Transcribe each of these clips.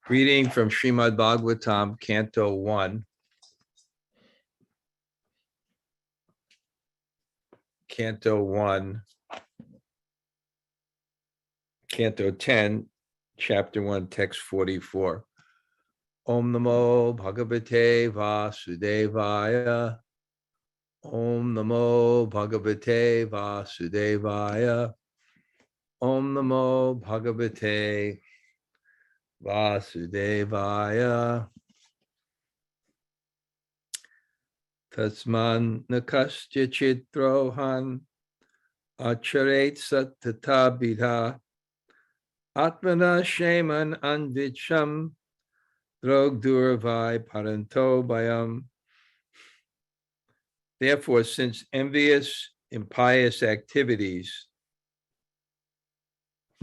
Reading from Śrīmad-Bhāgavatam Canto 1, Canto 10, Chapter 1, Text 44. Om Namo Bhagavate Vasudevaya. Om Namo Bhagavate Vasudevaya. Om Namo Bhagavate Vasudevaya. Tasman nakastya chitrohan acharet sattatabhidha atmana sheman anvicham drogdurvai paranto bayam. Therefore, since envious, impious activities,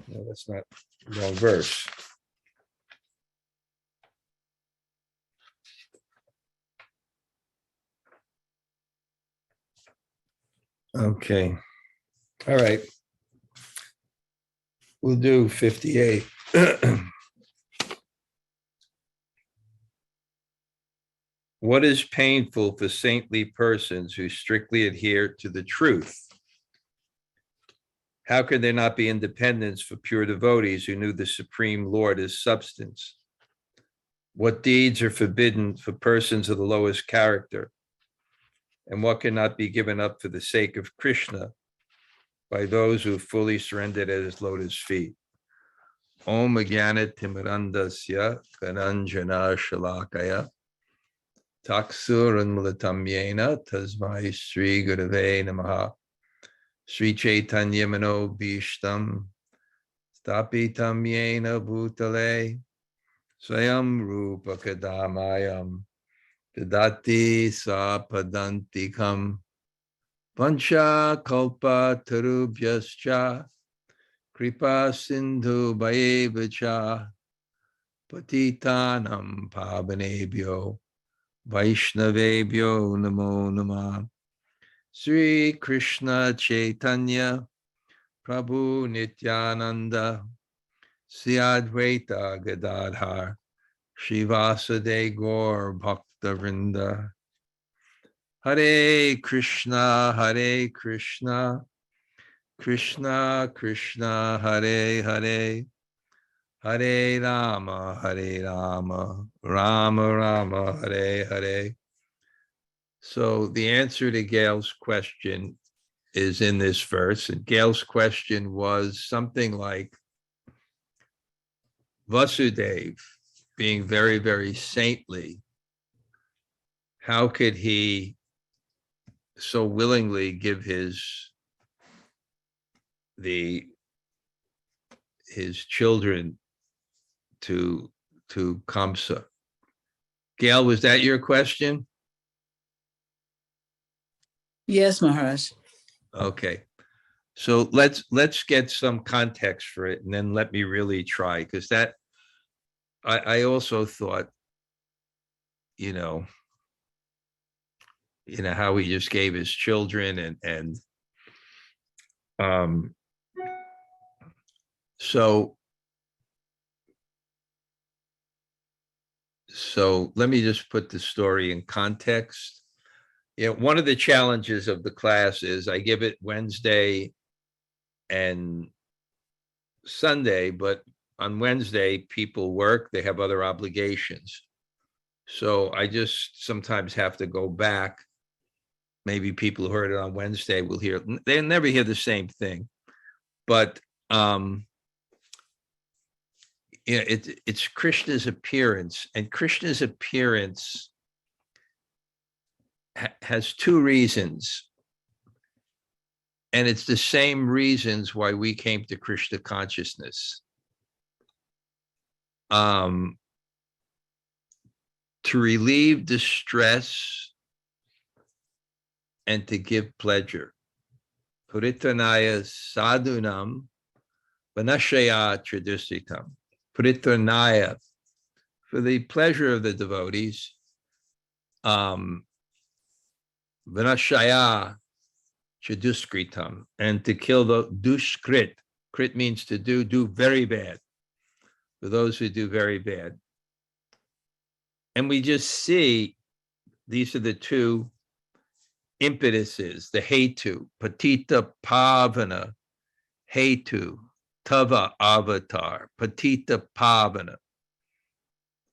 no, that's not the wrong verse. Okay. All right. We'll do 58. What is painful for saintly persons who strictly adhere to the truth? How could there not be independence for pure devotees who knew the Supreme Lord as substance? What deeds are forbidden for persons of the lowest character? And what cannot be given up for the sake of Krishna by those who fully surrendered at his lotus feet? Om Jnana Timirandasya Kananjana Shalakaya Taksur Unmulatam Yena Tasmai Sri Gurave Namaha Sri Chaitanya Mano Bhishtam Stapitam Yena Bhutale Swayam Rupa Kadamayam Dadati Sapadantikam Pancha Kalpa Tarubhyascha Kripa Sindhu Bhayevacha Patitanam Pavanebhyo Vaishnavebhyo Namo Namah. Sri Krishna Chaitanya Prabhu Nityananda Sri Advaita Gadadhar Shivasade Gaur Bhakta-vrinda. Hare Krishna, Krishna Krishna, Hare Hare, Hare Rama, Rama Rama, Hare Hare. So the answer to Gail's question is in this verse. And Gail's question was something like, Vasudeva, being very, very saintly, how could he so willingly give his children to Kamsa? Gail, was that your question? Yes, Maharaj. Okay. So let's get some context for it, and then let me really try, because that I also thought, you know how he just gave his children and so let me just put the story in context. One of the challenges of the class is I give it Wednesday and Sunday, but on Wednesday people work, they have other obligations. So I just sometimes have to go back. Maybe people who heard it on Wednesday will hear, they'll never hear the same thing. But it's Krishna's appearance, and Krishna's appearance has two reasons. And it's the same reasons why we came to Krishna consciousness. To relieve distress and to give pleasure. Puritanaya sādhūnāṁ vanashaya tradustitam. Puritanaya, for the pleasure of the devotees. Vanashaya traduskritam, and to kill the dushkrit. Krit means to do very bad. For those who do very bad. And we just see these are the two impetuses, the hetu, patita pavana, hetu, tava avatar, patita pavana.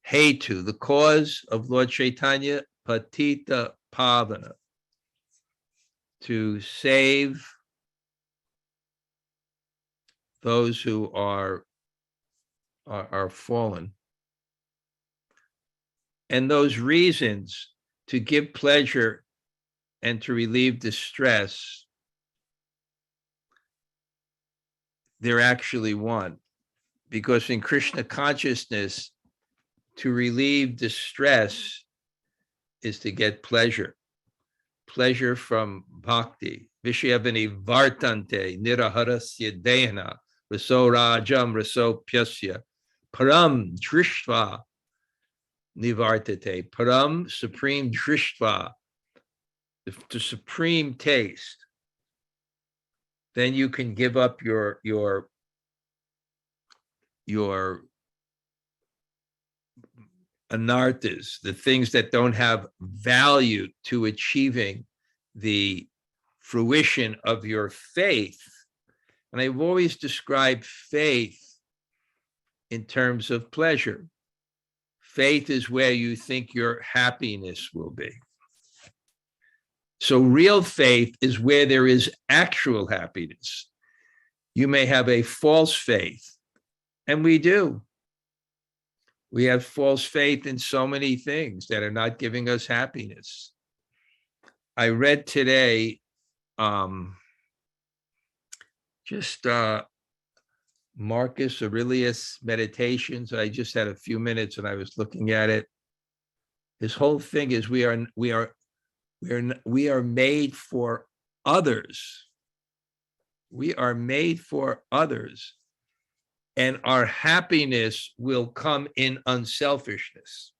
Hetu, the cause of Lord Chaitanya, patita pavana, to save those who are fallen. And those reasons to give pleasure and to relieve distress, they're actually one. Because in Krishna consciousness, to relieve distress is to get pleasure. Pleasure from bhakti. Vishayavani vartante niraharasya dehana raso rajam raso pyasya param drishtva nivartate. Param, supreme drishtva, the supreme taste. Then you can give up your anarthas, the things that don't have value to achieving the fruition of your faith. And I've always described faith in terms of pleasure. Faith is where you think your happiness will be. So real faith is where there is actual happiness. You may have a false faith, and we do. We have false faith in so many things that are not giving us happiness. I read today Marcus Aurelius Meditations. I just had a few minutes and I was looking at it. His whole thing is we are made for others. We are made for others. And our happiness will come in unselfishness,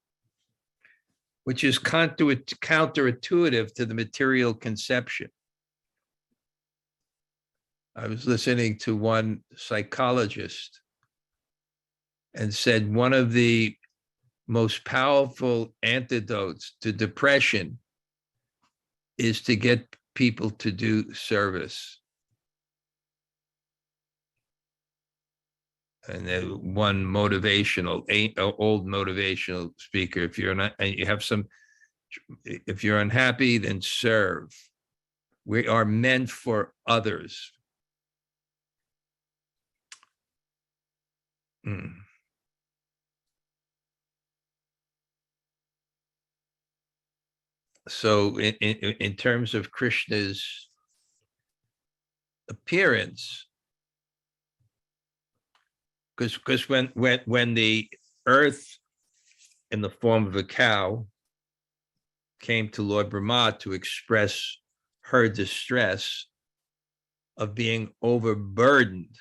which is counterintuitive to the material conception. I was listening to one psychologist and said one of the most powerful antidotes to depression is to get people to do service. And then one old motivational speaker, if you're not, and you have if you're unhappy, then serve. We are meant for others. So in terms of Krishna's appearance, because when the earth in the form of a cow came to Lord Brahma to express her distress of being overburdened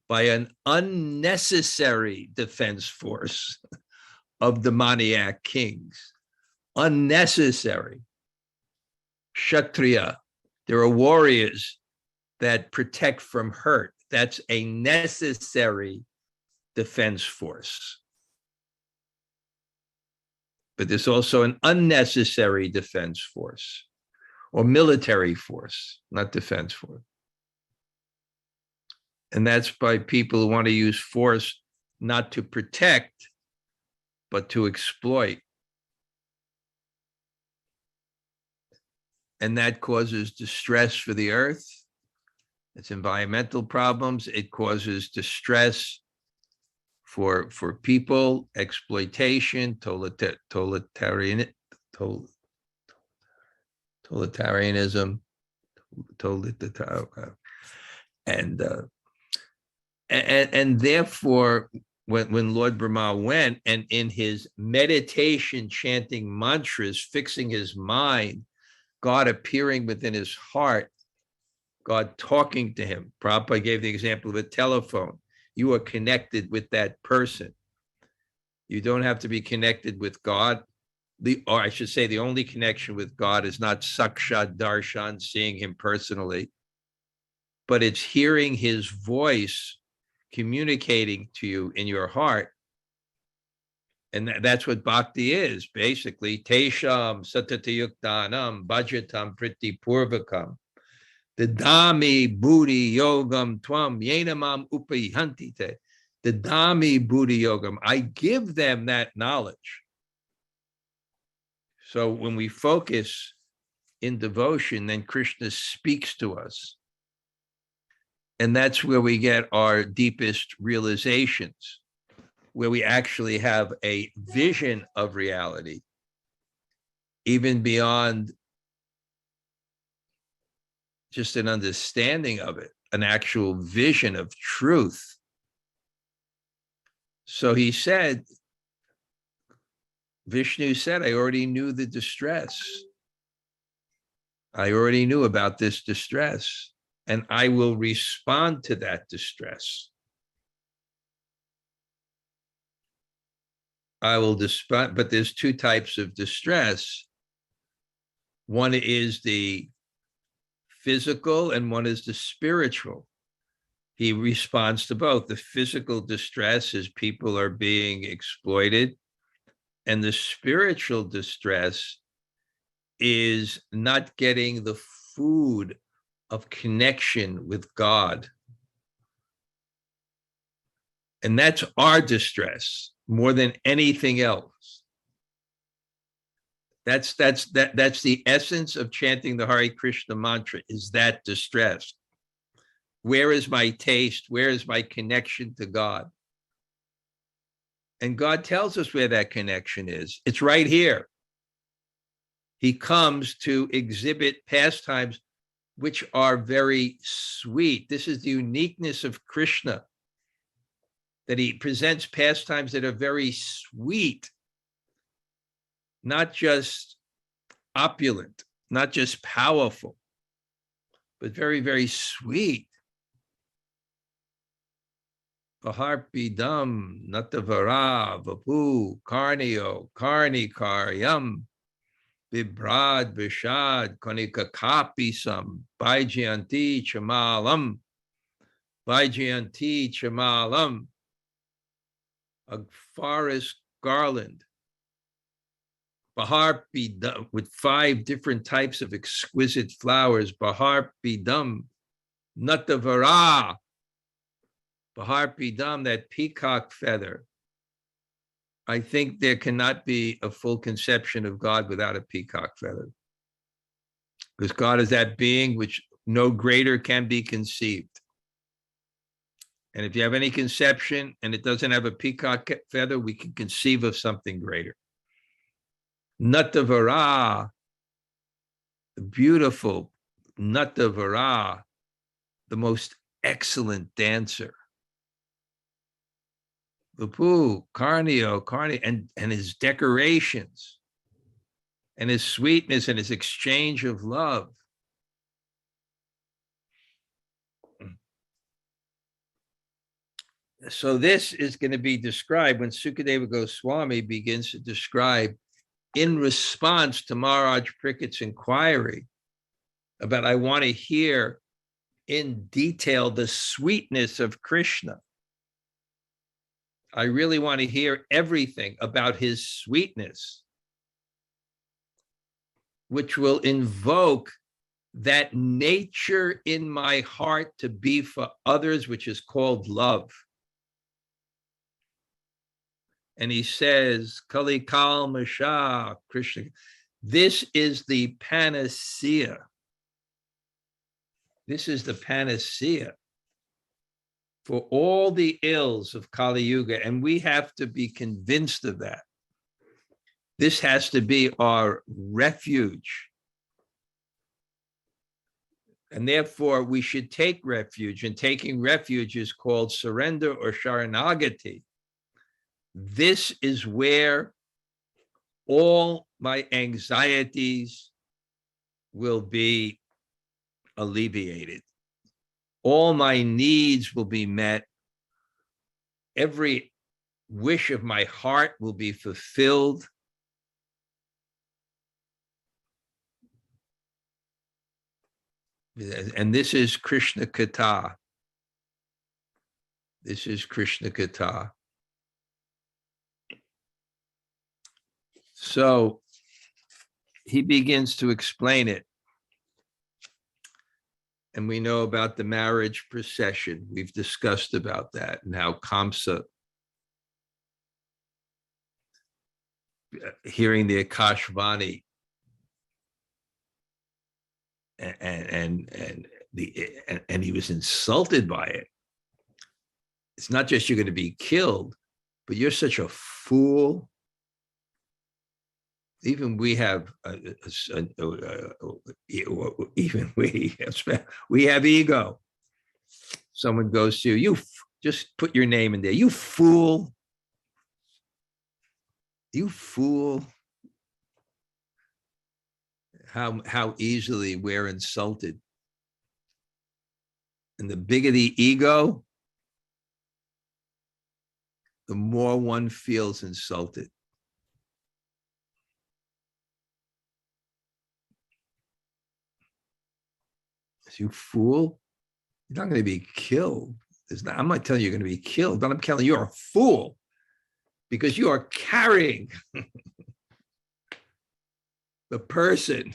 by an unnecessary defense force of demoniac kings. Unnecessary. Kshatriya, there are warriors that protect from hurt. That's a necessary defense force. But there's also an unnecessary defense force or military force, not defense force. And that's by people who want to use force not to protect, but to exploit. And that causes distress for the earth. It's environmental problems. It causes distress for people, exploitation, totalitarianism, and therefore, when Lord Brahma went and in his meditation, chanting mantras, fixing his mind, God appearing within his heart, God talking to him. Prabhupada gave the example of a telephone. You are connected with that person. You don't have to be connected with God. Or I should say the only connection with God is not sakshat darshan, seeing him personally, but it's hearing his voice communicating to you in your heart. And that's what bhakti is, basically. Tesham satatayuktanam bhajatam priti purvakam. Dadami buddhi yogam tvam yenamam upayantite. Dadami buddhi yogam. I give them that knowledge. So when we focus in devotion, then Krishna speaks to us. And that's where we get our deepest realizations, where we actually have a vision of reality, even beyond just an understanding of it, an actual vision of truth. So he said, Vishnu said, I already knew the distress. I already knew about this distress, and I will respond to that distress. I will respond, but there's two types of distress. One is the physical and one is the spiritual. He responds to both. The physical distress is people are being exploited, and the spiritual distress is not getting the food of connection with God. And that's our distress more than anything else. That's the essence of chanting the Hare Krishna mantra, is that distress. Where is my taste? Where is my connection to God? And God tells us where that connection is. It's right here. He comes to exhibit pastimes which are very sweet. This is the uniqueness of Krishna, that he presents pastimes that are very sweet, not just opulent, not just powerful, but very, very sweet. Paharpidam, Natavara, Vapu, Karnio, Karnikaryam, Vibrad, Vishad, Konikakapisam, Vaijayanti Chamalam, Vaijayanti Chamalam, a forest garland. Baharpidam, with 5 different types of exquisite flowers. Baharpidam, Natavara, Baharpidam, that peacock feather. I think there cannot be a full conception of God without a peacock feather, because God is that being which no greater can be conceived. And if you have any conception and it doesn't have a peacock feather, we can conceive of something greater. Natavara, the beautiful Natavara, the most excellent dancer. Vapu, Karnio, and his decorations, and his sweetness, and his exchange of love. So this is going to be described when Sukadeva Goswami begins to describe, in response to Maharaj Parikshit's inquiry about, I want to hear in detail the sweetness of Krishna. I really want to hear everything about his sweetness, which will invoke that nature in my heart to be for others, which is called love. And he says, Kali Kalmasha, Krishna. This is the panacea. This is the panacea for all the ills of Kali Yuga. And we have to be convinced of that. This has to be our refuge. And therefore, we should take refuge. And taking refuge is called surrender or sharanagati. This is where all my anxieties will be alleviated. All my needs will be met. Every wish of my heart will be fulfilled. And this is Krishna-katha. This is Krishna-katha. So he begins to explain it. And we know about the marriage procession. We've discussed about that and how Kamsa, hearing the Akashvani and he was insulted by it. It's not just you're going to be killed, but you're such a fool. Even we have, we have ego. Someone goes to you, just put your name in there. You fool. You fool. How easily we're insulted. And the bigger the ego, the more one feels insulted. You fool, you're not going to be killed. I'm not telling you you're going to be killed, but I'm telling you you're a fool because you are carrying the person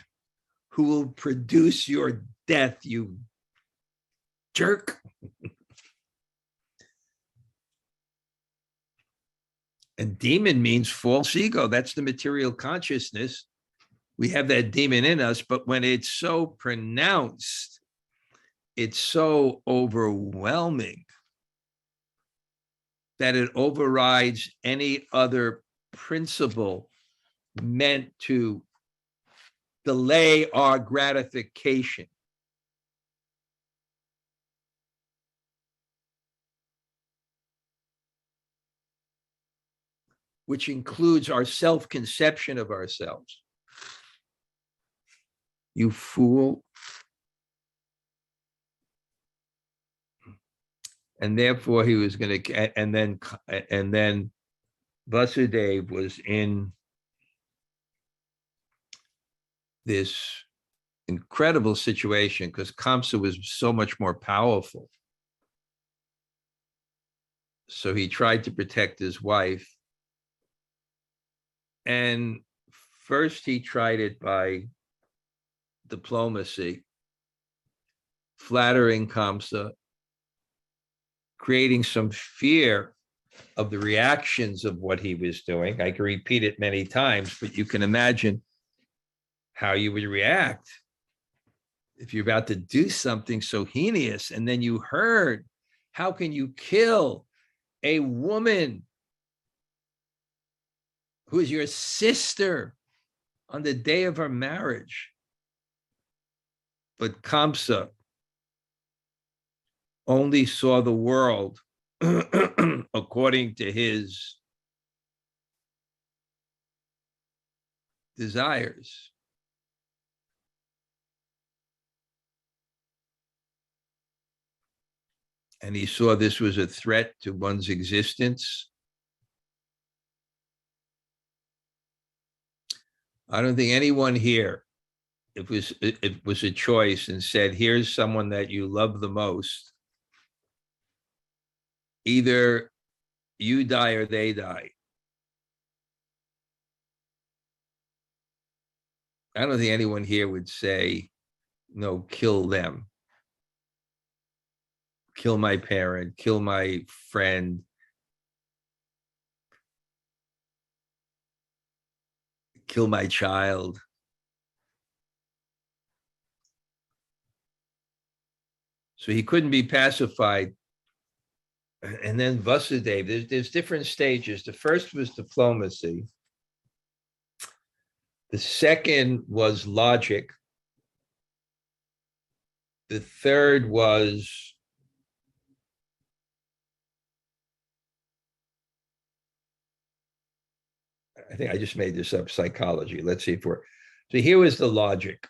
who will produce your death, you jerk. And demon means false ego. That's the material consciousness. We have that demon in us, but when it's so pronounced, it's so overwhelming that it overrides any other principle meant to delay our gratification. Which includes our self-conception of ourselves. You fool. And therefore he was going to, and then Vasudeva was in this incredible situation because Kamsa was so much more powerful. So he tried to protect his wife. And first he tried it by diplomacy, flattering Kamsa, creating some fear of the reactions of what he was doing. I can repeat it many times, but you can imagine how you would react if you're about to do something so heinous and then you heard, how can you kill a woman who is your sister on the day of her marriage? But Kamsa only saw the world according to his desires. And he saw this was a threat to one's existence. I don't think anyone here, if it was a choice and said, here's someone that you love the most, either you die or they die. I don't think anyone here would say, no, kill them. Kill my parent, kill my friend. Kill my child. So he couldn't be pacified. And then Vasudeva, there's different stages. The first was diplomacy. The second was logic. The third was I think I just made this up, psychology. Let's see if we're, so here was the logic.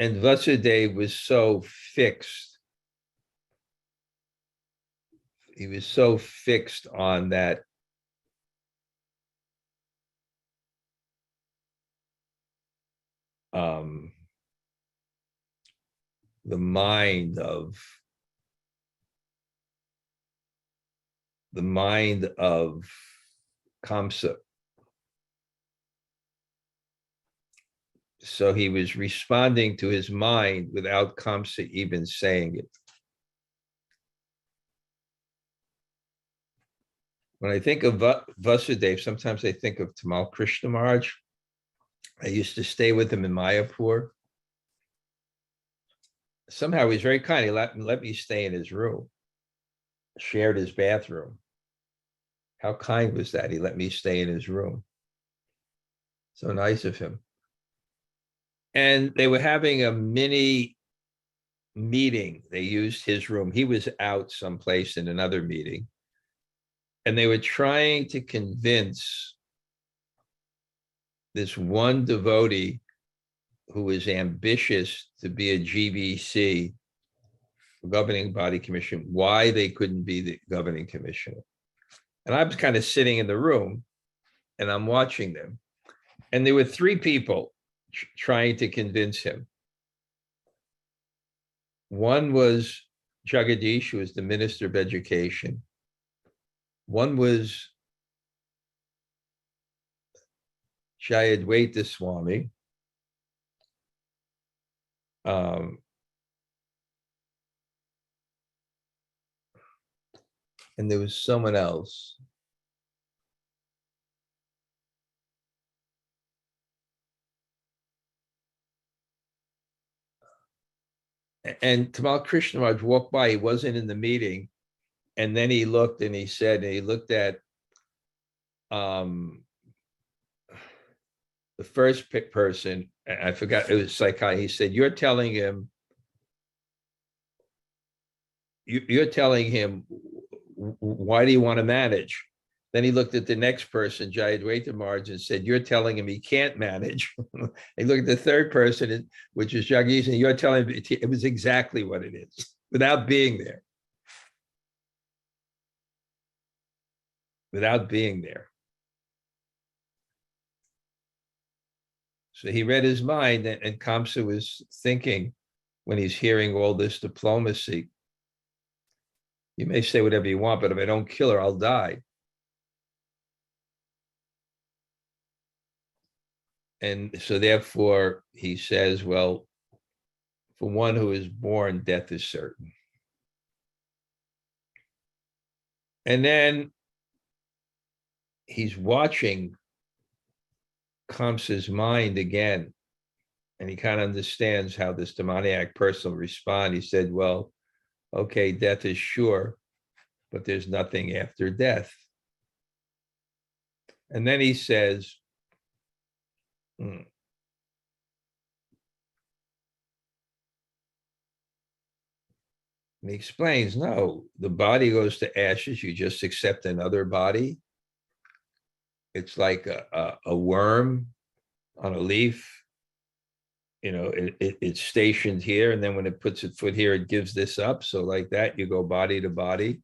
And Vasudeva was so fixed. He was so fixed on that the mind of the mind of Kamsa. So he was responding to his mind without Kamsa even saying it. When I think of Vasudeva, sometimes I think of Tamal Krishna Maharaj. I used to stay with him in Mayapur. Somehow he was very kind. He let me stay in his room, shared his bathroom. How kind was that? He let me stay in his room. So nice of him. And they were having a mini meeting. They used his room. He was out someplace in another meeting. And they were trying to convince this one devotee who was ambitious to be a GBC, governing body commission, why they couldn't be the governing commissioner. And I was kind of sitting in the room and I'm watching them. And there were three people trying to convince him. One was Jagadish, who was the Minister of Education. One was Śrīmad-Bhāgavatam Swami. And there was someone else. And Tamal Krishna Maharaj walked by, he wasn't in the meeting. And then he looked and he said, and he looked at the first person, I forgot, it was Saikai. He said, you're telling him why do you want to manage? Then he looked at the next person, Jayadvaita Maharaj, and said, you're telling him he can't manage. He looked at the third person, which is Jagdish, and you're telling him it was exactly what it is, without being there. Without being there. So he read his mind, and Kamsa was thinking, when he's hearing all this diplomacy, you may say whatever you want, but if I don't kill her, I'll die. And so therefore, he says, well, for one who is born, death is certain. And then he's watching Kamsa's mind again, and he kind of understands how this demoniac person will respond. He said, well, okay, death is sure, but there's nothing after death. And then he says, And he explains, no, the body goes to ashes. You just accept another body. It's like a worm on a leaf. You know, it's stationed here, and then when it puts its foot here, it gives this up. So like that, you go body to body.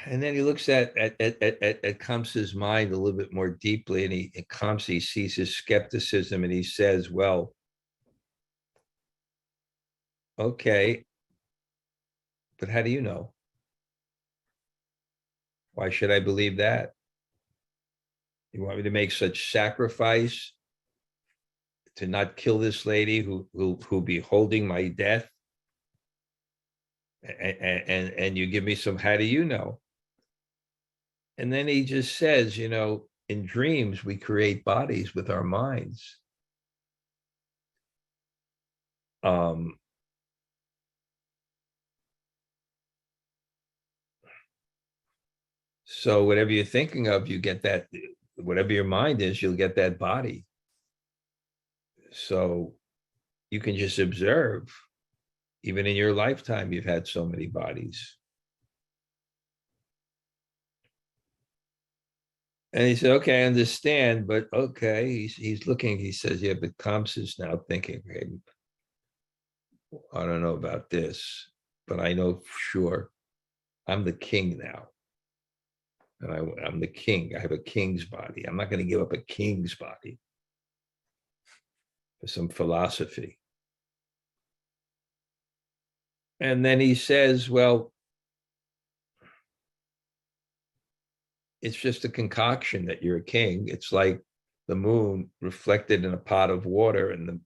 And then he looks at Kamsa's mind a little bit more deeply, and Kamsa sees his skepticism, and he says, well, okay, but how do you know? Why should I believe that? You want me to make such sacrifice to not kill this lady who'll be holding my death? And you give me some, how do you know? And then he just says, you know, in dreams, we create bodies with our minds. So whatever you're thinking of, you get that, whatever your mind is, you'll get that body. So you can just observe, even in your lifetime, you've had so many bodies. And he said, okay, I understand, but okay, he's looking, he says, yeah, but Kamsa's now thinking, hey, I don't know about this, but I know for sure I'm the king now. And I'm the king. I have a king's body. I'm not going to give up a king's body for some philosophy. And then he says, well, it's just a concoction that you're a king. It's like the moon reflected in a pot of water, and the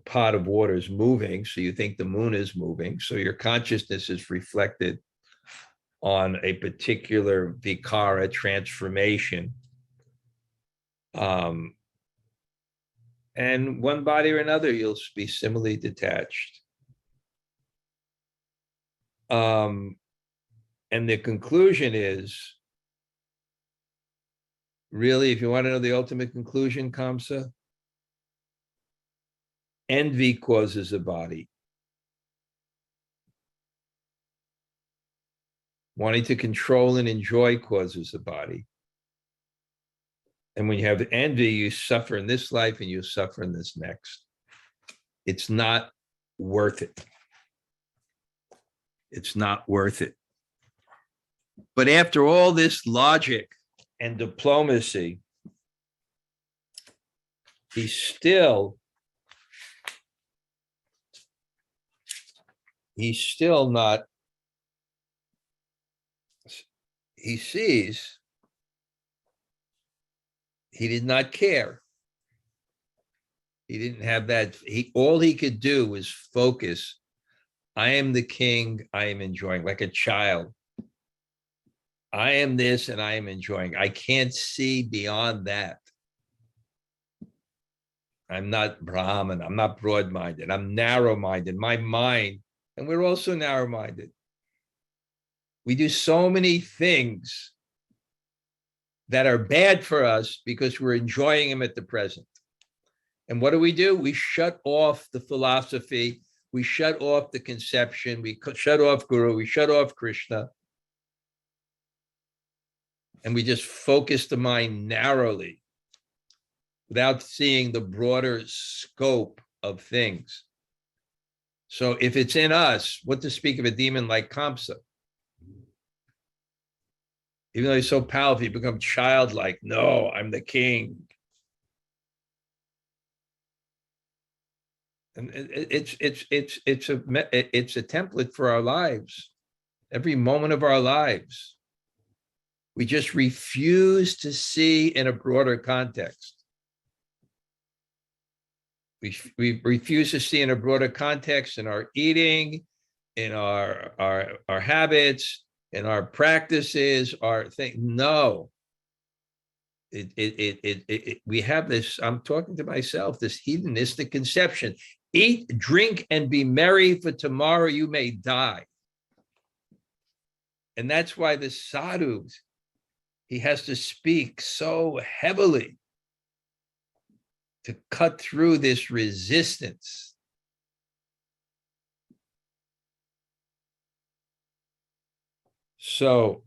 pot of water is moving, so you think the moon is moving. So your consciousness is reflected on a particular vikara transformation. And one body or another, you'll be similarly detached. And the conclusion is, really, if you want to know the ultimate conclusion, Kamsa, envy causes a body. Wanting to control and enjoy causes a body. And when you have envy, you suffer in this life and you suffer in this next. It's not worth it. It's not worth it. But after all this logic and diplomacy, he's still not, he sees he did not care. He didn't have that. All he could do was focus. I am the king. I am enjoying, like a child. I am this and I am enjoying. I can't see beyond that. I'm not Brahman. I'm not broad-minded. I'm narrow-minded. My mind, and we're also narrow-minded. We do so many things that are bad for us because we're enjoying them at the present. And what do? We shut off the philosophy. We shut off the conception. We shut off Guru. We shut off Krishna. And we just focus the mind narrowly without seeing the broader scope of things. So if it's in us, what to speak of a demon like Kamsa? Even though he's so powerful, he becomes childlike. No, I'm the king. And it's a template for our lives. Every moment of our lives, we just refuse to see in a broader context. We refuse to see in a broader context in our eating, in our habits, in our practices, our thing. No. We have this, I'm talking to myself, this hedonistic conception. Eat, drink, and be merry, for tomorrow you may die. And that's why the sadhu, he has to speak so heavily to cut through this resistance. So,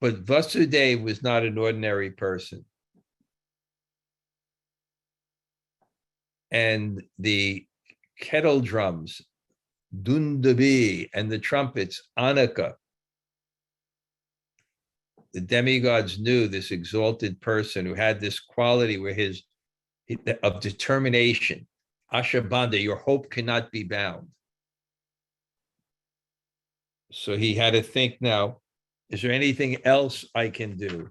but Vasudeva was not an ordinary person. And the kettle drums, Dundabi, and the trumpets, Anaka, the demigods knew this exalted person who had this quality where of determination, Ashabandha, your hope cannot be bound. So he had to think, now, is there anything else I can do?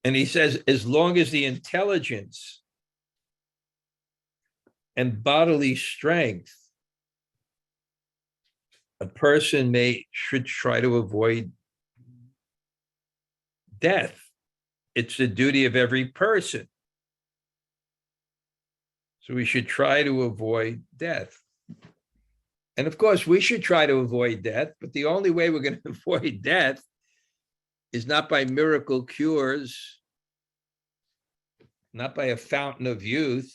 And he says, as long as the intelligence and bodily strength, a person should try to avoid death. It's the duty of every person. So we should try to avoid death. And of course, we should try to avoid death, but the only way we're going to avoid death is not by miracle cures, not by a fountain of youth,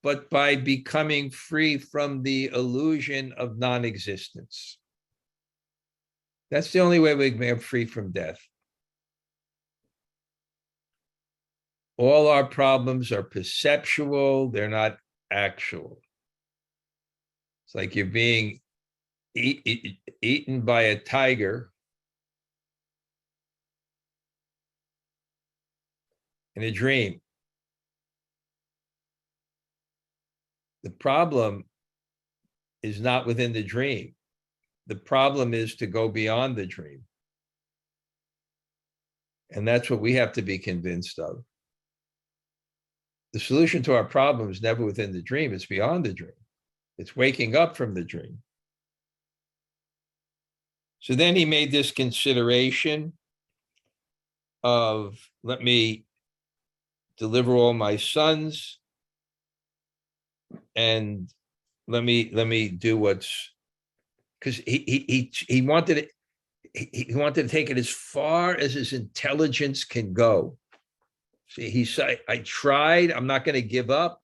but by becoming free from the illusion of non-existence. That's the only way we can be free from death. All our problems are perceptual, they're not actual. It's like you're being eaten by a tiger in a dream. The problem is not within the dream. The problem is to go beyond the dream. And that's what we have to be convinced of. The solution to our problem is never within the dream, it's beyond the dream. It's waking up from the dream. So then he made this consideration of, let me deliver all my sons, and let me do what's, because he wanted it, he wanted to take it as far as his intelligence can go. See, he said, I tried, I'm not going to give up.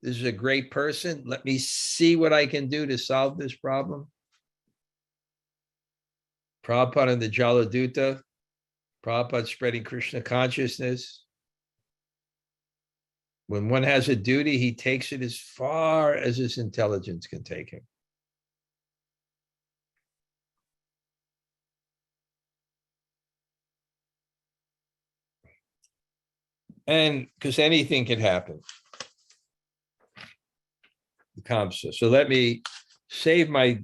This is a great person. Let me see what I can do to solve this problem. Prabhupada and the Jaladuta, Prabhupada spreading Krishna consciousness. When one has a duty, he takes it as far as his intelligence can take him. And because anything can happen. The Kamsa. So let me save my,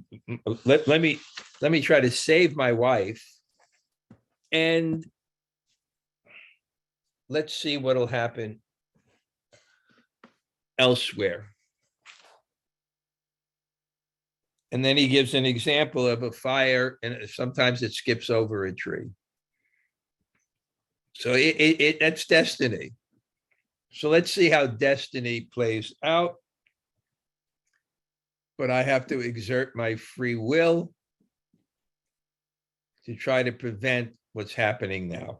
let me try to save my wife, and let's see what'll happen elsewhere. And then he gives an example of a fire, and sometimes it skips over a tree. So that's destiny. So let's see how destiny plays out. But I have to exert my free will to try to prevent what's happening now.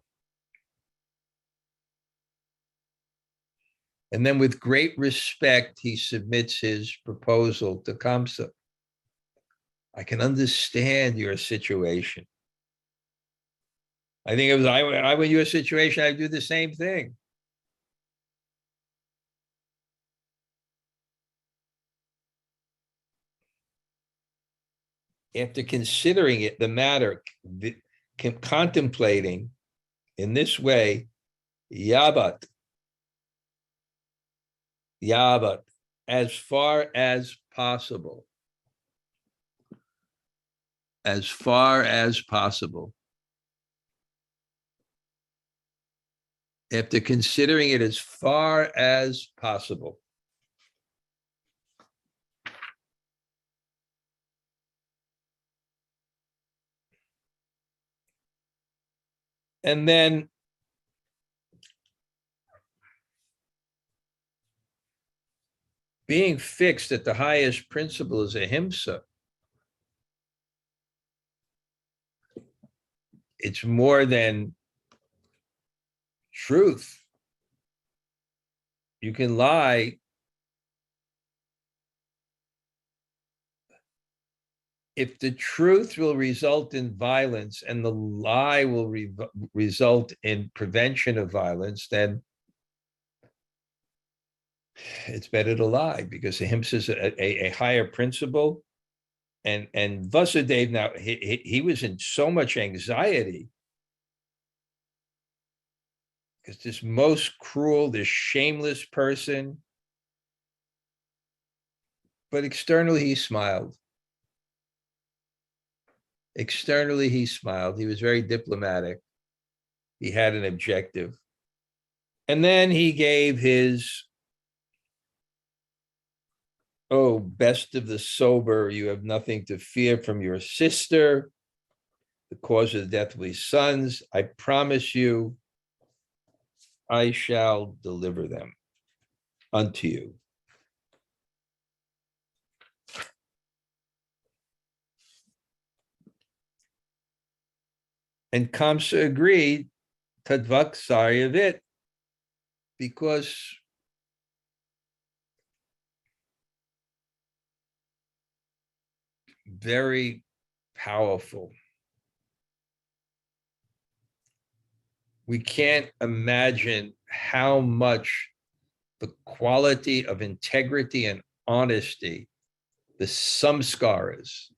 And then with great respect, he submits his proposal to Kamsa. I can understand your situation. I think it was, I were in your situation, I'd do the same thing. After considering it, the matter, contemplating in this way, yabat, as far as possible. As far as possible. After considering it as far as possible. And then being fixed at the highest principle is ahimsa. It's more than truth. You can lie. If the truth will result in violence and the lie will result in prevention of violence, then it's better to lie, because ahimsa is a higher principle. And Vasudev, now he was in so much anxiety because this most cruel, this shameless person, but externally he smiled. Externally he smiled. He was very diplomatic. He had an objective. And then he gave his, oh, best of the sober, you have nothing to fear from your sister, the cause of the death of his sons. I promise you, I shall deliver them unto you. And Kamsa agreed, tadvak saryavit, because very powerful. We can't imagine how much the quality of integrity and honesty, the samskaras,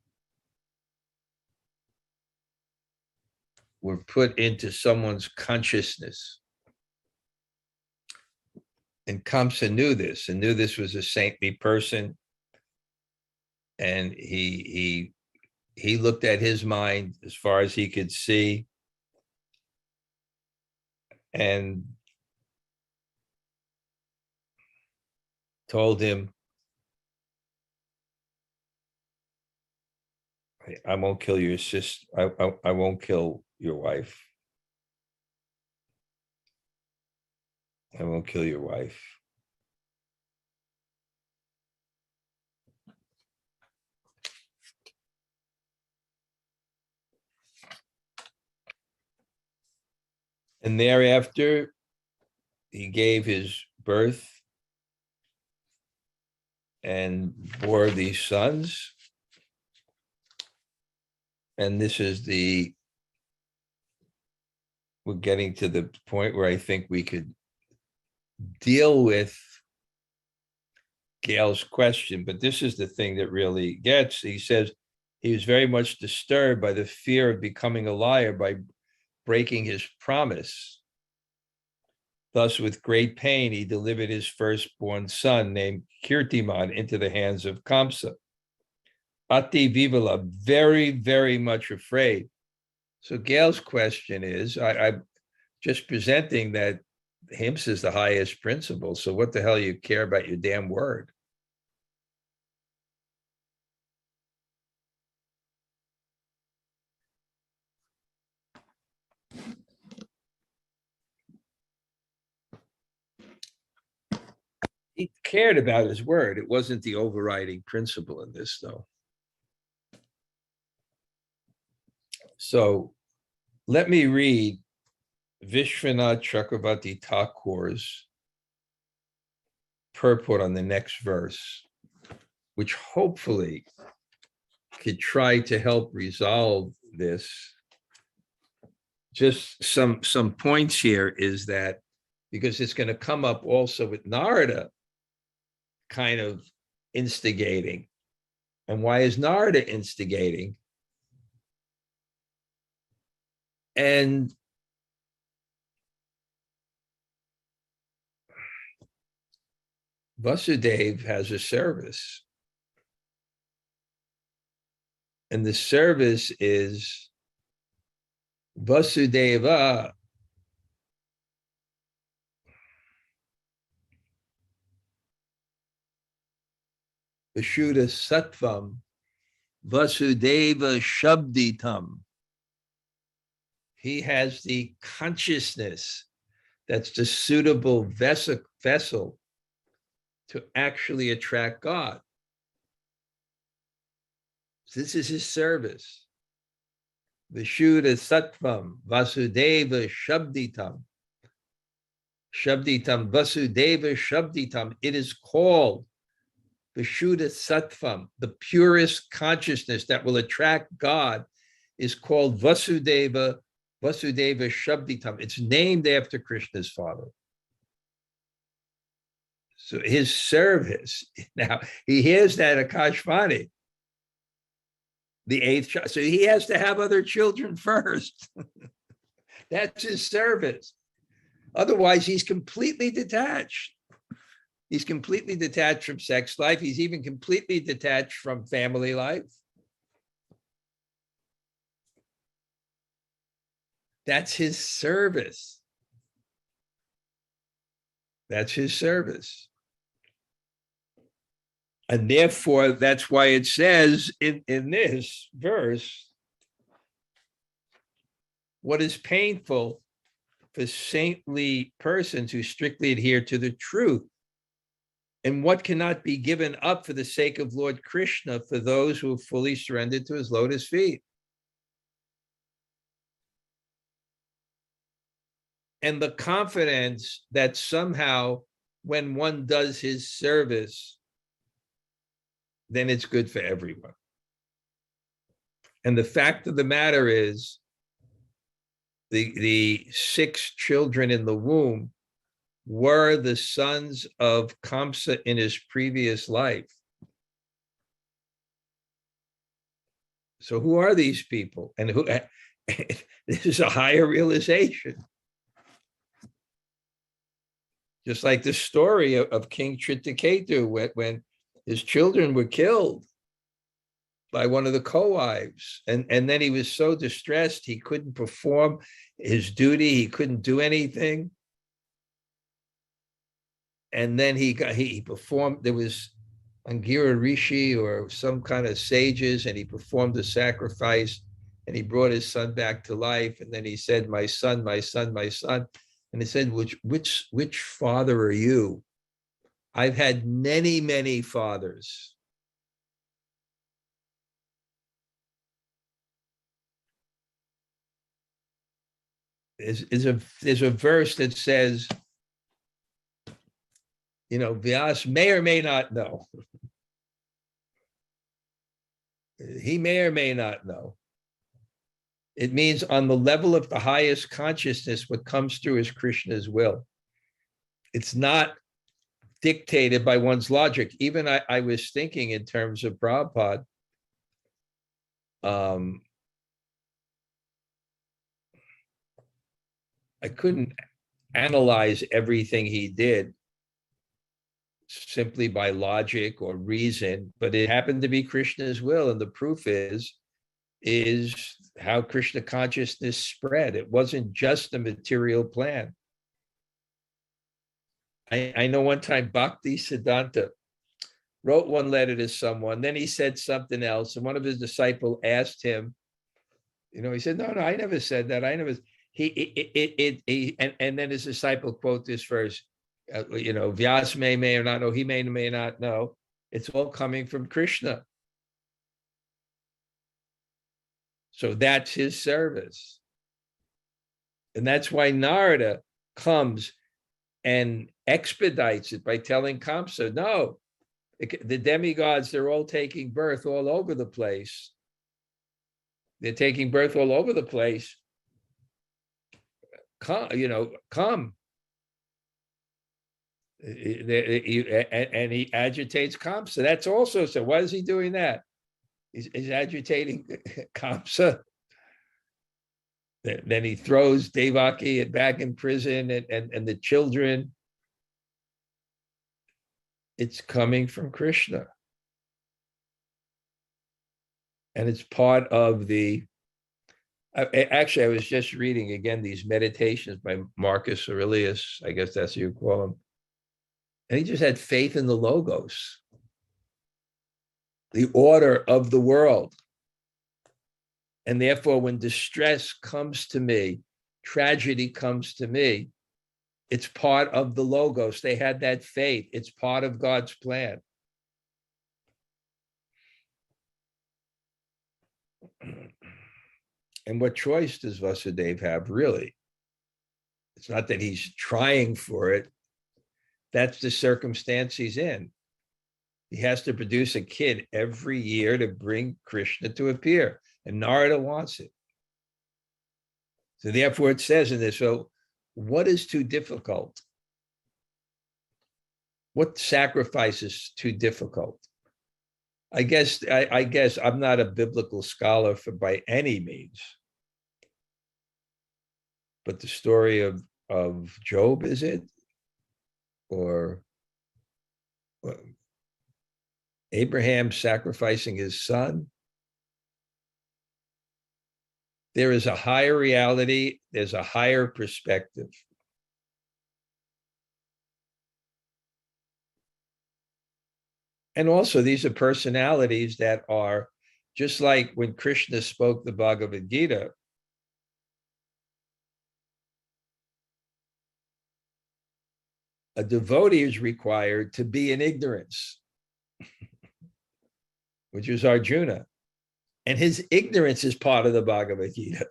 were put into someone's consciousness. And Kamsa knew this and knew this was a saintly person. And he looked at his mind as far as he could see. And told him, I won't kill your sister. I won't kill your wife. I won't kill your wife. And thereafter, he gave his birth and bore these sons. And this is we're getting to the point where I think we could deal with Gail's question, but this is the thing that really gets. He says he was very much disturbed by the fear of becoming a liar by breaking his promise. Thus, with great pain, he delivered his firstborn son named Kirtiman into the hands of Kamsa. Ati Vivala, very, very much afraid. So Gail's question is, I'm just presenting that Himsa is the highest principle. So what the hell you care about your damn word? He cared about his word. It wasn't the overriding principle in this, though. So let me read Vishwanath Chakravarti Thakur's purport on the next verse, which hopefully could try to help resolve this. Just some points here is that, because it's going to come up also with Narada kind of instigating. And why is Narada instigating? And Vasudeva has a service. And the service is Vasudeva viduṣāṁ Vasudeva Shabditam. He has the consciousness that's the suitable vessel to actually attract God. This is his service. Viduṣāṁ Vasudeva Shabditam. Shabditam Vasudeva Shabditam. It is called viduṣāṁ, the purest consciousness that will attract God is called Vasudeva Shabditam. It's named after Krishna's father. So his service, now he hears that Akashvani, the eighth child. So he has to have other children first. That's his service. Otherwise, he's completely detached. He's completely detached from sex life. He's even completely detached from family life. That's his service. That's his service. And therefore, that's why it says in this verse, what is painful for saintly persons who strictly adhere to the truth, and what cannot be given up for the sake of Lord Kṛṣṇa for those who have fully surrendered to his lotus feet. And the confidence that somehow when one does his service, then it's good for everyone. And the fact of the matter is, the 6 children in the womb were the sons of Kamsa in his previous life. So who are these people? And who? This is a higher realization. Just like the story of King Chitraketu when his children were killed by one of the co-wives. And then he was so distressed, he couldn't perform his duty. He couldn't do anything. And then he performed, there was Angira Rishi or some kind of sages, and he performed the sacrifice, and he brought his son back to life. And then he said, my son, my son, my son. And he said, which father are you? I've had many, many fathers. There's a verse that says, Vyas may or may not know. He may or may not know. It means on the level of the highest consciousness, what comes through is Krishna's will. It's not dictated by one's logic. Even I was thinking in terms of Prabhupada, I couldn't analyze everything he did simply by logic or reason, but it happened to be Krishna's will. And the proof is how Krishna consciousness spread. It wasn't just a material plan. I know one time Bhakti Siddhanta wrote one letter to someone, then he said something else, and one of his disciples asked him, he said, no, I never said that. I never. And then his disciple quote this verse, Vyas may or not know, he may not know. It's all coming from Krishna. So that's his service. And that's why Narada comes and expedites it by telling Kamsa, no, the demigods, they're all taking birth all over the place. They're taking birth all over the place. Come. And he agitates Kamsa. That's also, so why is he doing that? He's agitating Kamsa. Then he throws Devaki back in prison and the children. It's coming from Krishna. And it's part of actually, I was just reading again these meditations by Marcus Aurelius, I guess that's what you call him. And he just had faith in the logos, the order of the world. And therefore, when distress comes to me, tragedy comes to me, it's part of the logos. They had that faith. It's part of God's plan. And what choice does Vasudeva have, really? It's not that he's trying for it. That's the circumstance he's in. He has to produce a kid every year to bring Krishna to appear. And Narada wants it. So therefore it says in this, so what is too difficult? What sacrifice is too difficult? I guess I'm not a biblical scholar by any means. But the story of Job, is it? Or Abraham sacrificing his son? There is a higher reality. There's a higher perspective. And also, these are personalities that are, just like when Krishna spoke the Bhagavad Gita, a devotee is required to be in ignorance, which is Arjuna. And his ignorance is part of the Bhagavad Gita.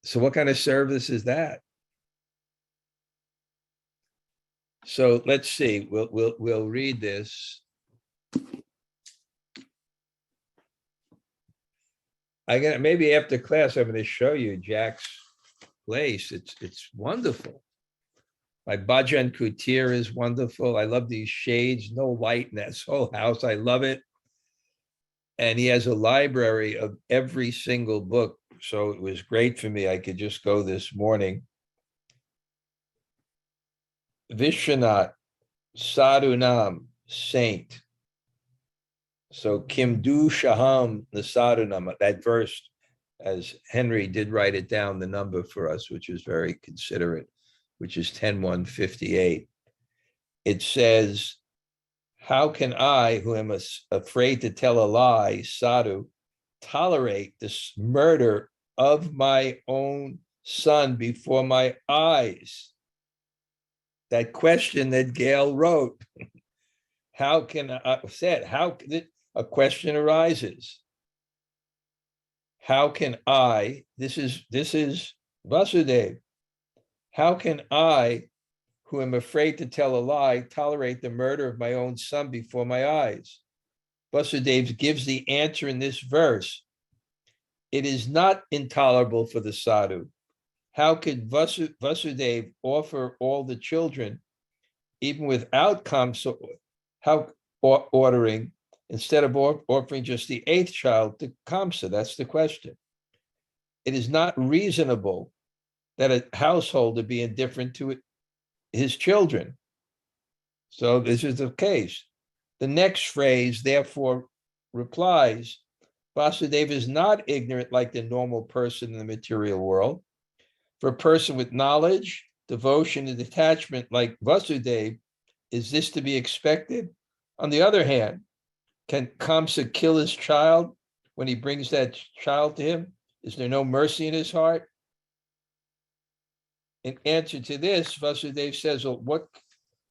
So what kind of service is that? So let's see. We'll read this. Maybe after class I'm going to show you Jack's place. It's wonderful. My Bhajan Kutir is wonderful. I love these shades. No light in that whole house. I love it. And he has a library of every single book. So it was great for me. I could just go this morning Vishwanath, sādhūnāṁ, saint. So kim duḥsahaṁ the sādhūnāṁ, that verse, as Henry did write it down, the number for us, which is very considerate, which is 10:158. It says, how can I, who am afraid to tell a lie, sadhu, tolerate this murder of my own son before my eyes? That question that Gail wrote. How can I said, how a question arises? How can I, this is Vasudeva, how can I, who am afraid to tell a lie, tolerate the murder of my own son before my eyes? Vasudeva gives the answer in this verse. It is not intolerable for the sadhu. How could Vasudeva offer all the children, even without kamsa, ordering, instead of offering just the 8th child to kamsa? That's the question. It is not reasonable that a householder be indifferent to his children. So this is the case. The next phrase, therefore, replies, Vasudeva is not ignorant like the normal person in the material world. For a person with knowledge, devotion, and detachment like Vasudeva, is this to be expected? On the other hand, can Kamsa kill his child when he brings that child to him? Is there no mercy in his heart? In answer to this, Vasudeva says, well,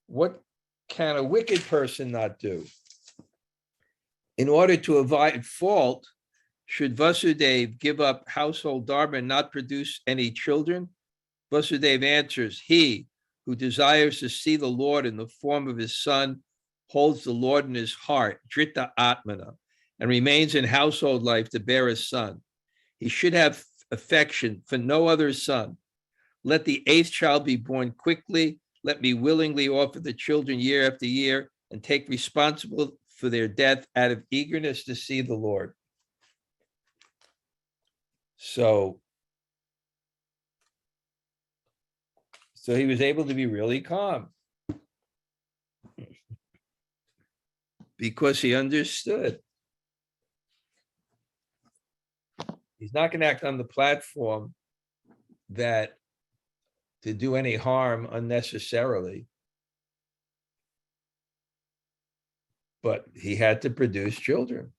what can a wicked person not do? In order to avoid fault, should Vasudeva give up household dharma and not produce any children? Vasudeva answers, he who desires to see the Lord in the form of his son holds the Lord in his heart, dhṛtātmanām, and remains in household life to bear a son. He should have affection for no other son. Let the 8th child be born quickly. Let me willingly offer the children year after year and take responsibility for their death out of eagerness to see the Lord. So he was able to be really calm because he understood. He's not going to act on the platform that to do any harm unnecessarily. But he had to produce children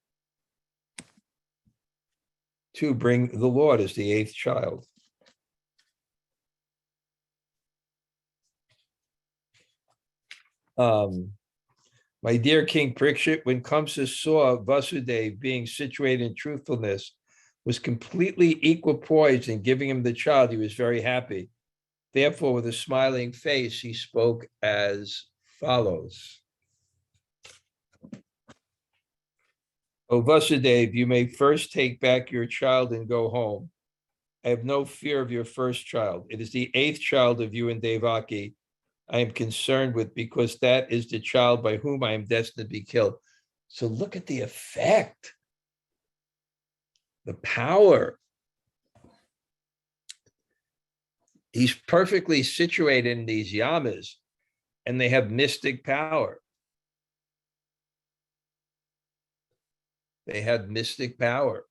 to bring the Lord as the 8th child. My dear King Parikshit, when Kamsa saw Vasudeva being situated in truthfulness, was completely equipoised in giving him the child, he was very happy. Therefore, with a smiling face, he spoke as follows. O Vasudeva, you may first take back your child and go home. I have no fear of your first child. It is the 8th child of you and Devaki I am concerned with, because that is the child by whom I am destined to be killed. So look at the effect, the power. He's perfectly situated in these yamas, and they have mystic power. They have mystic power.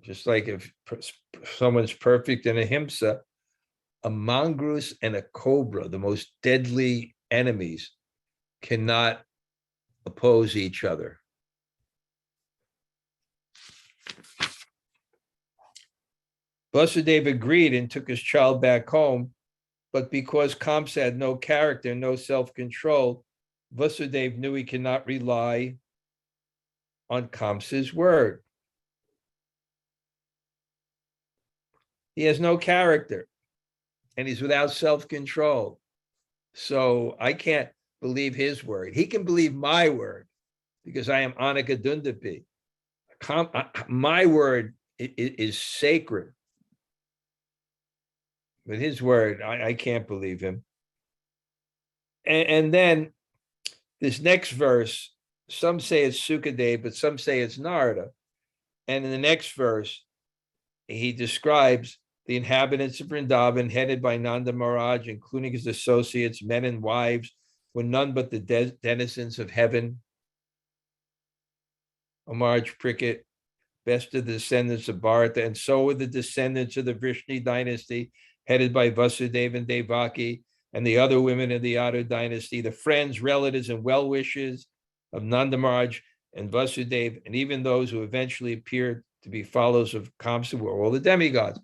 Just like if someone's perfect in ahimsa, a mongoose and a cobra, the most deadly enemies, cannot oppose each other. Vasudeva agreed and took his child back home, but because Kamsa had no character, no self-control, Vasudeva knew he cannot rely on Kamsa's word. He has no character, and he's without self-control. So I can't believe his word. He can believe my word because I am Anaka Dundapi. My word is sacred. But his word, I can't believe him. And then this next verse, some say it's Sukadeva, but some say it's Narada. And in the next verse, he describes the inhabitants of Vrindavan, headed by Nanda Maharaj, including his associates, men and wives, were none but the denizens of heaven. Amarj Prickett, best of the descendants of Bharata, and so were the descendants of the Vrishni dynasty, headed by Vasudeva and Devaki, and the other women of the Yadu dynasty, the friends, relatives, and well-wishers of Nanda Maharaj and Vasudeva, and even those who eventually appeared to be followers of Kamsa were all the demigods.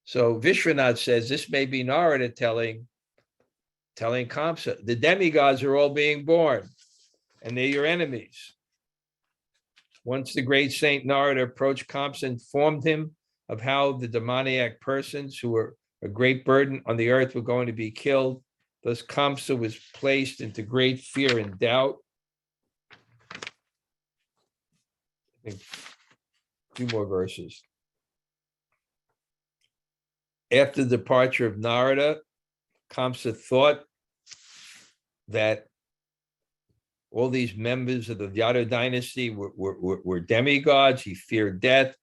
So Vishwanath says this may be Narada telling Kamsa, the demigods are all being born, and they're your enemies. Once the great Saint Narada approached Kamsa, informed him of how the demoniac persons who were a great burden on the earth were going to be killed. Thus Kamsa was placed into great fear and doubt. I think a few more verses. After the departure of Narada, Kamsa thought that all these members of the Yadu dynasty were demigods. He feared death.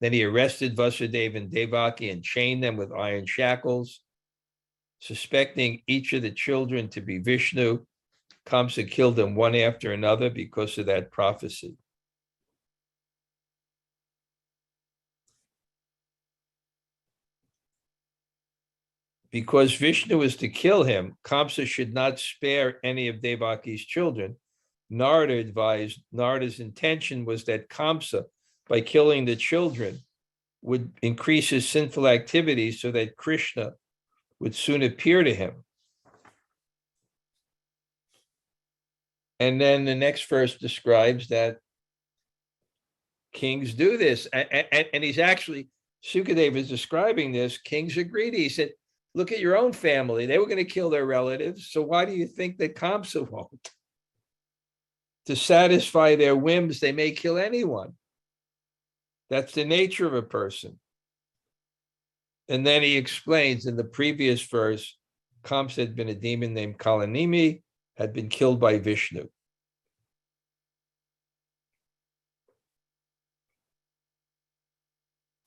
Then he arrested Vasudeva and Devaki and chained them with iron shackles. Suspecting each of the children to be Vishnu, Kamsa killed them one after another because of that prophecy. Because Vishnu was to kill him, Kamsa should not spare any of Devaki's children. Narada advised, Narada's intention was that Kamsa, by killing the children, would increase his sinful activities so that Krishna would soon appear to him. And then the next verse describes that kings do this. And he's actually, Sukadeva is describing this, kings are greedy. He said, look at your own family. They were going to kill their relatives. So why do you think that Kamsa won't? To satisfy their whims, they may kill anyone. That's the nature of a person. And then he explains in the previous verse, Kamsa had been a demon named Kalanimi, had been killed by Vishnu.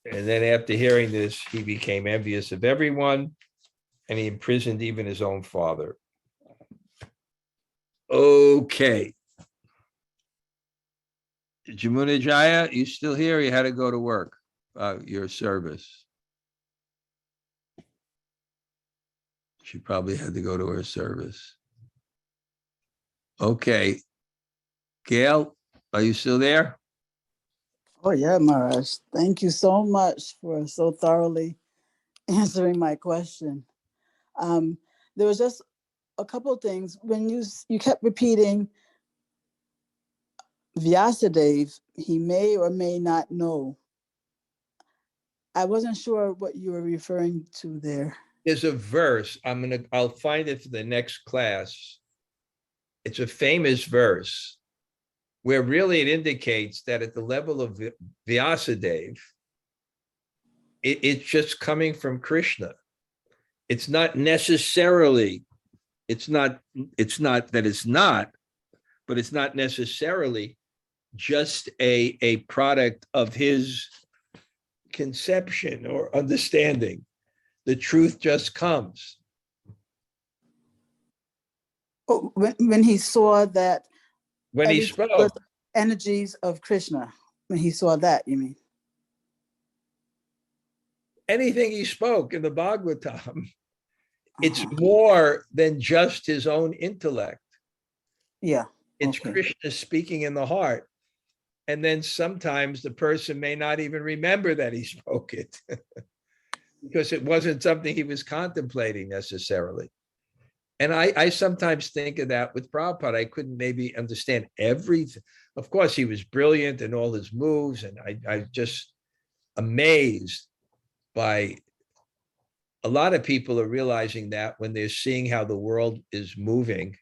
And then after hearing this, he became envious of everyone, and he imprisoned even his own father. Okay. Jamuna Jaya, you still here? You had to go to work, your service. She probably had to go to her service. Okay. Gail, are you still there? Oh, yeah, Maharaj. Thank you so much for so thoroughly answering my question. There was just a couple of things. When you kept repeating Vyasadeva, he may or may not know. I wasn't sure what you were referring to there. There's a verse. I'll find it for the next class. It's a famous verse where really it indicates that at the level of Vyasadeva, it's just coming from Krishna. It's not necessarily, it's not necessarily just a product of his conception or understanding. The truth just comes. Oh, when he saw that, when he spoke, energies of Krishna, when he saw that, you mean? Anything he spoke in the Bhagavatam, it's more than just his own intellect. Yeah. It's Krishna speaking in the heart. And then sometimes the person may not even remember that he spoke it because it wasn't something he was contemplating necessarily. And I sometimes think of that with Prabhupada. I couldn't maybe understand everything. Of course, he was brilliant in all his moves, and I just amazed by a lot of people are realizing that when they're seeing how the world is moving,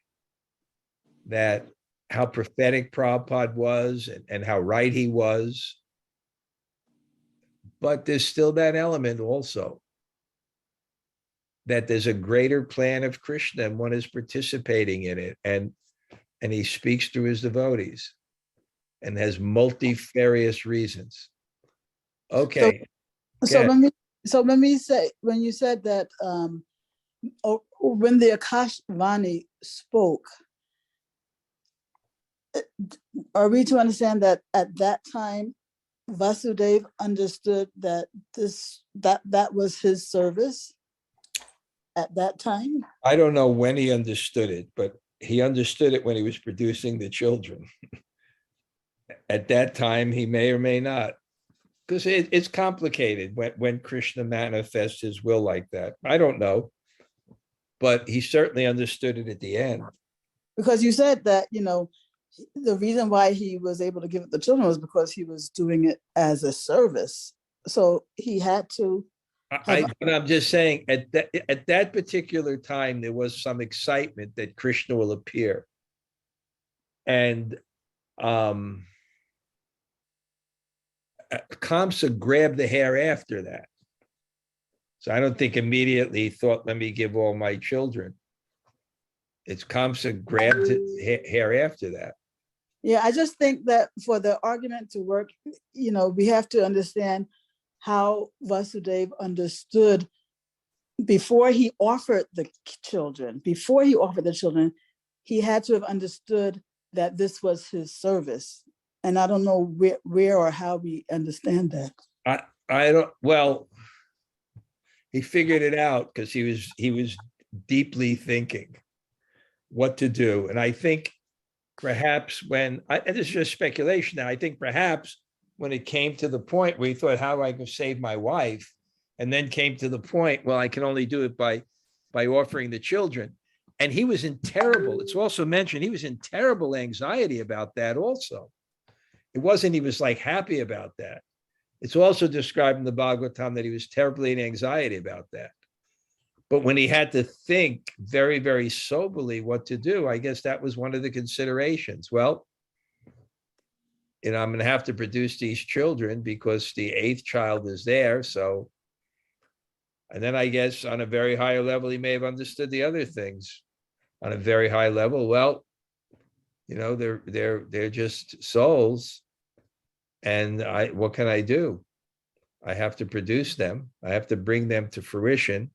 that how prophetic Prabhupada was and how right he was. But there's still that element also that there's a greater plan of Krishna and one is participating in it. And he speaks through his devotees and has multifarious reasons. Okay. So let me So when you said that, when the Akashvani spoke, are we to understand that at that time, Vasudeva understood that that was his service at that time? I don't know when he understood it, but he understood it when he was producing the children. At that time, he may or may not, because it's complicated when Krishna manifests his will like that. I don't know, but he certainly understood it at the end. Because you said that, the reason why he was able to give it the children was because he was doing it as a service. So he had to. But I'm just saying, at that particular time, there was some excitement that Krishna will appear. And Kamsa grabbed the hair after that. So I don't think immediately he thought, let me give all my children. It's Kamsa grabbed his hair after that. Yeah, I just think that for the argument to work, we have to understand how Vasudeva understood before he offered the children. Before he offered the children, he had to have understood that this was his service. And I don't know where or how we understand that. I don't, well, he figured it out because he was deeply thinking what to do. And I think perhaps and this is just speculation now, I think perhaps when it came to the point where he thought, how do I go save my wife? And then came to the point, well, I can only do it by offering the children. And he was in terrible, it's also mentioned, he was in terrible anxiety about that also. It wasn't, he was like happy about that. It's also described in the Bhagavatam that he was terribly in anxiety about that. But when he had to think very, very soberly what to do, I guess that was one of the considerations. Well, I'm going to have to produce these children because the 8th child is there. So, and then I guess on a very higher level, he may have understood the other things on a very high level. Well, they're just souls. And what can I do? I have to produce them. I have to bring them to fruition.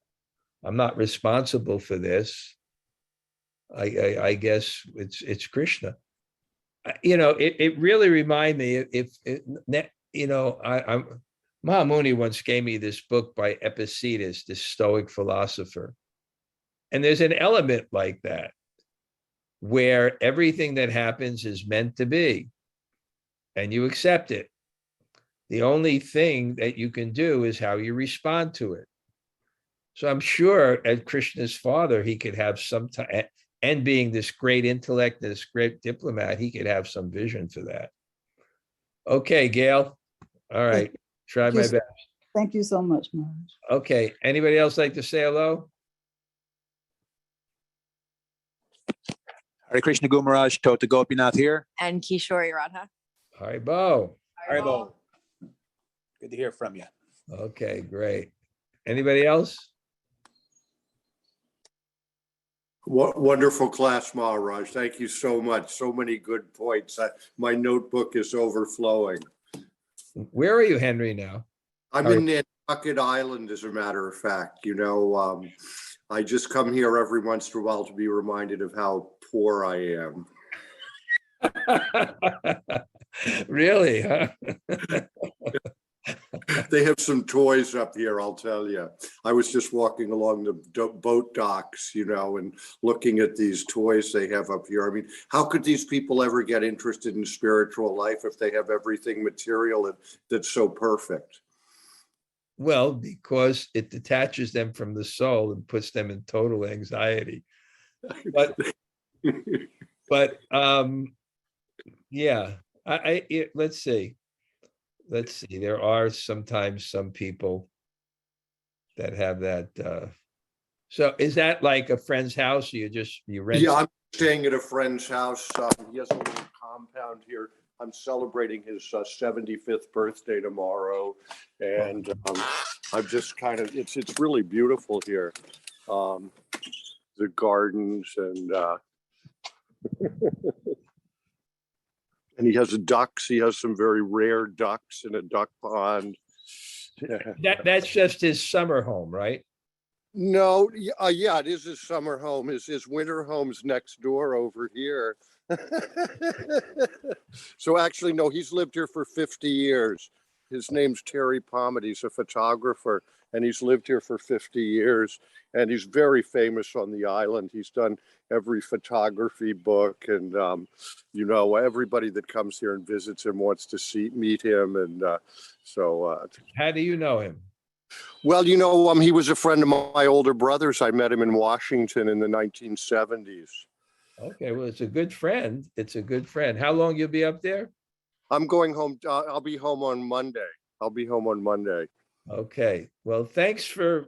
I'm not responsible for this. I guess it's Krishna. It really reminded me Mahamuni once gave me this book by Epictetus, this Stoic philosopher. And there's an element like that, where everything that happens is meant to be, and you accept it. The only thing that you can do is how you respond to it. So I'm sure as Krishna's father, he could have some time, and being this great intellect, this great diplomat, he could have some vision for that. Okay, Gail. All right. Try my best. Thank you so much, Maharaj. Okay. Anybody else like to say hello? Hare Krishna Gumaraj, Tota Gopinath here. And Kishori Radha. Haribo. Haribo. Good to hear from you. Okay, great. Anybody else? What wonderful class, Maharaj. Thank you so much. So many good points. My notebook is overflowing. Where are you, Henry, now? I'm in Nantucket Island, as a matter of fact. I just come here every once in a while to be reminded of how poor I am. Really, huh? They have some toys up here, I'll tell you. I was just walking along the boat docks, and looking at these toys they have up here. I mean, how could these people ever get interested in spiritual life if they have everything material that's so perfect? Well, because it detaches them from the soul and puts them in total anxiety. But yeah, let's see. There are sometimes some people that have that. So is that like a friend's house? Or you rent? Yeah, I'm staying at a friend's house. He has a little compound here. I'm celebrating his 75th birthday tomorrow, and I'm just it's really beautiful here. The gardens and and he has ducks. He has some very rare ducks in a duck pond. That's just his summer home, right? No, yeah, it is his summer home. His winter home's next door over here. So actually, no, he's lived here for 50 years. His name's Terry Palmer. He's a photographer, and he's lived here for 50 years. And he's very famous on the island. He's done every photography book, and you know, everybody that comes here and visits him wants to meet him. And How do you know him? well, you know, he was a friend of my older brother's. I met him in Washington in the 1970s. Okay, well, it's a good friend. It's a good friend. How long you'll be up there? I'm going home. I'll be home on Monday. Okay, well, thanks for,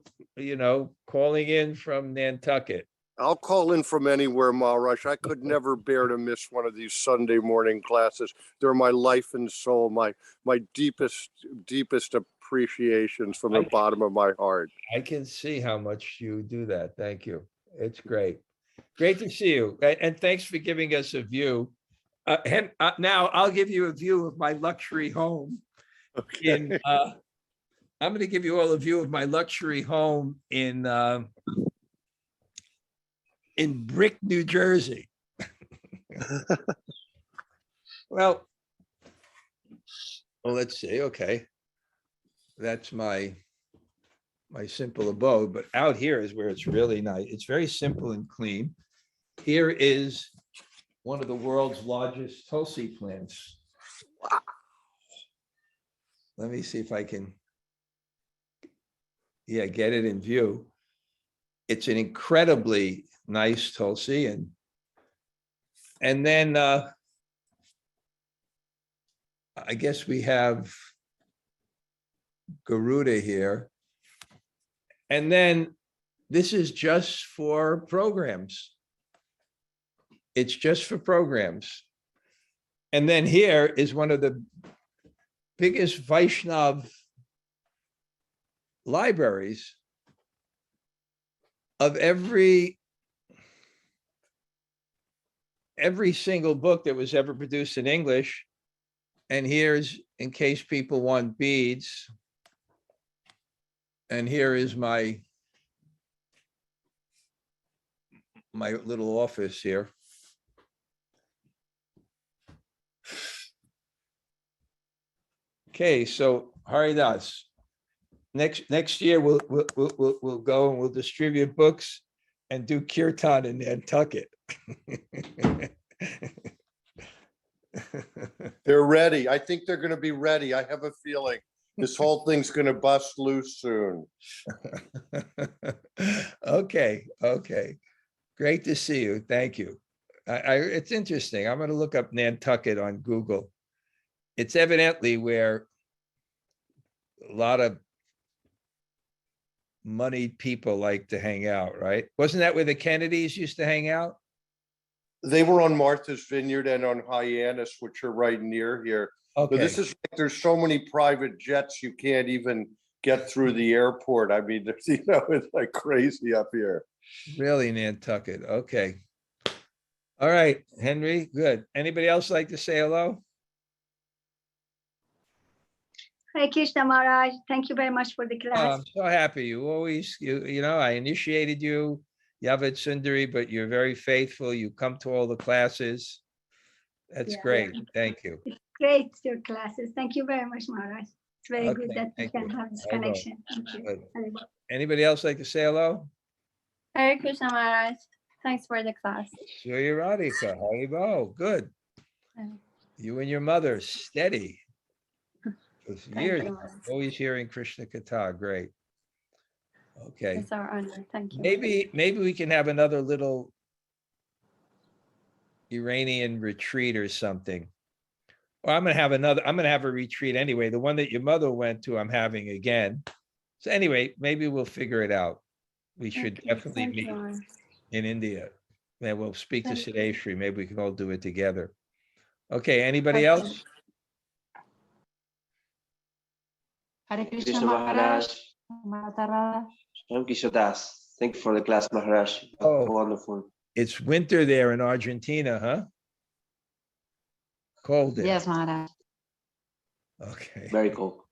calling in from Nantucket. I'll call in from anywhere, Maharaj. I could never bear to miss one of these Sunday morning classes. They're my life and soul, my deepest appreciations from the bottom of my heart. I can see how much you do that. Thank you. It's great. Great to see you. And thanks for giving us a view. Now I'll give you a view of my luxury home. Okay. I'm going to give you all a view of my luxury home in Brick, New Jersey. Well, let's see. Okay. That's my simple abode, but out here is where it's really nice. It's very simple and clean. Here is one of the world's largest Tulsi plants. Wow. Let me see if I can, get it in view. It's an incredibly nice Tulsi, and then I guess we have Garuda here. And then this is just for programs. It's just for programs. And then here is one of the biggest Vaishnav libraries of every single book that was ever produced in English. And here's, in case people want beads, and here is my little office here. Okay, so Haridas, next year we'll go and we'll distribute books and do kirtan in Nantucket. They're ready. I think they're going to be ready. I have a feeling this whole thing's going to bust loose soon. Okay. Great to see you. Thank you. It's interesting. I'm going to look up Nantucket on Google. It's evidently where a lot of moneyed people like to hang out, right? Wasn't that where the Kennedys used to hang out? They were on Martha's Vineyard and on Hyannis, which are right near here. Okay. But this is like, there's so many private jets, you can't even get through the airport. I mean, it's like crazy up here. Really, Nantucket. Okay. All right, Henry, good. Anybody else like to say hello? Hare Krishna Maharaj, thank you very much for the Oh, class. I'm so happy. You always, I initiated you, Yavat Sundari, but you're very faithful. You come to all the classes. That's Yeah. great. Thank you. It's great, your classes. Thank you very much, Maharaj. It's very good Okay, that we thank can you. have this I will. connection. Thank you. Good. Haribol. Anybody else like to say hello? Hare Krishna Maharaj. Thanks for the class. Surya Radhika, Haribo, good. You and your mother, steady. For Thank years, you, Maharaj. always hearing Krishna-katha, great. Okay, It's our honor. Thank you. maybe we can have another little Iranian retreat or something. Or I'm gonna have a retreat anyway. The one that your mother went to, I'm having again. So anyway, maybe we'll figure it out. We should Okay, definitely thank you, meet Maharaj. in India. And we'll speak to Thank you. Sideshri. Maybe we can all do it together. Okay, anybody Okay. else? Hare Krishna Krishna Maharaj. Maharaj, Ram Kishore Das. Thank you for the class, Maharaj. Oh. Wonderful. It's winter there in Argentina, huh? Cold there. Yes, Maharaj. Okay. Very cool.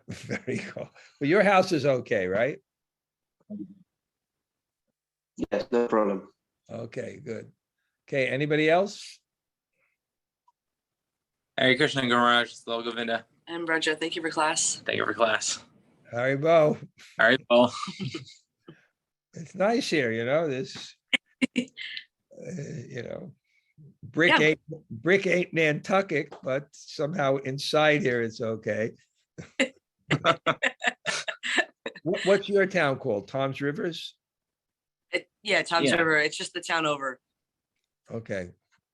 Very cool. Well, your house is okay, right? Yes, no problem. Okay, good. Okay, anybody else? Hare Krishna, Guru Maharaj, Slow Govinda. And Braja, thank you for class. Thank you for class. Haribo. All right, well. It's nice here, this, brick ain't Nantucket, but somehow inside here it's okay. What's your town called? Tom's Rivers? Yeah, Tom's Yeah. River. It's just the town over. Okay,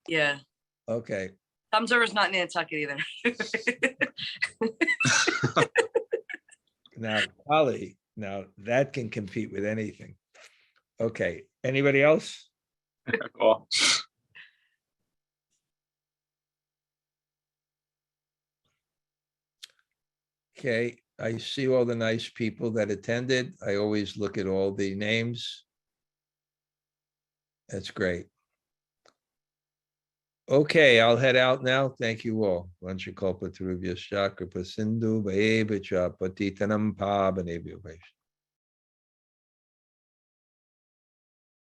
Yeah. okay. Tom's River's not Nantucket either. Now, Holly, now that can compete with anything. Okay, anybody else? Cool. Okay, I see all the nice people that attended. I always look at all the names. That's great. Okay, I'll head out now. Thank you all. Vanchakalpatarubhyascha kripa sindhu bhaye vicha patitanam pavanebhyo vaishnava.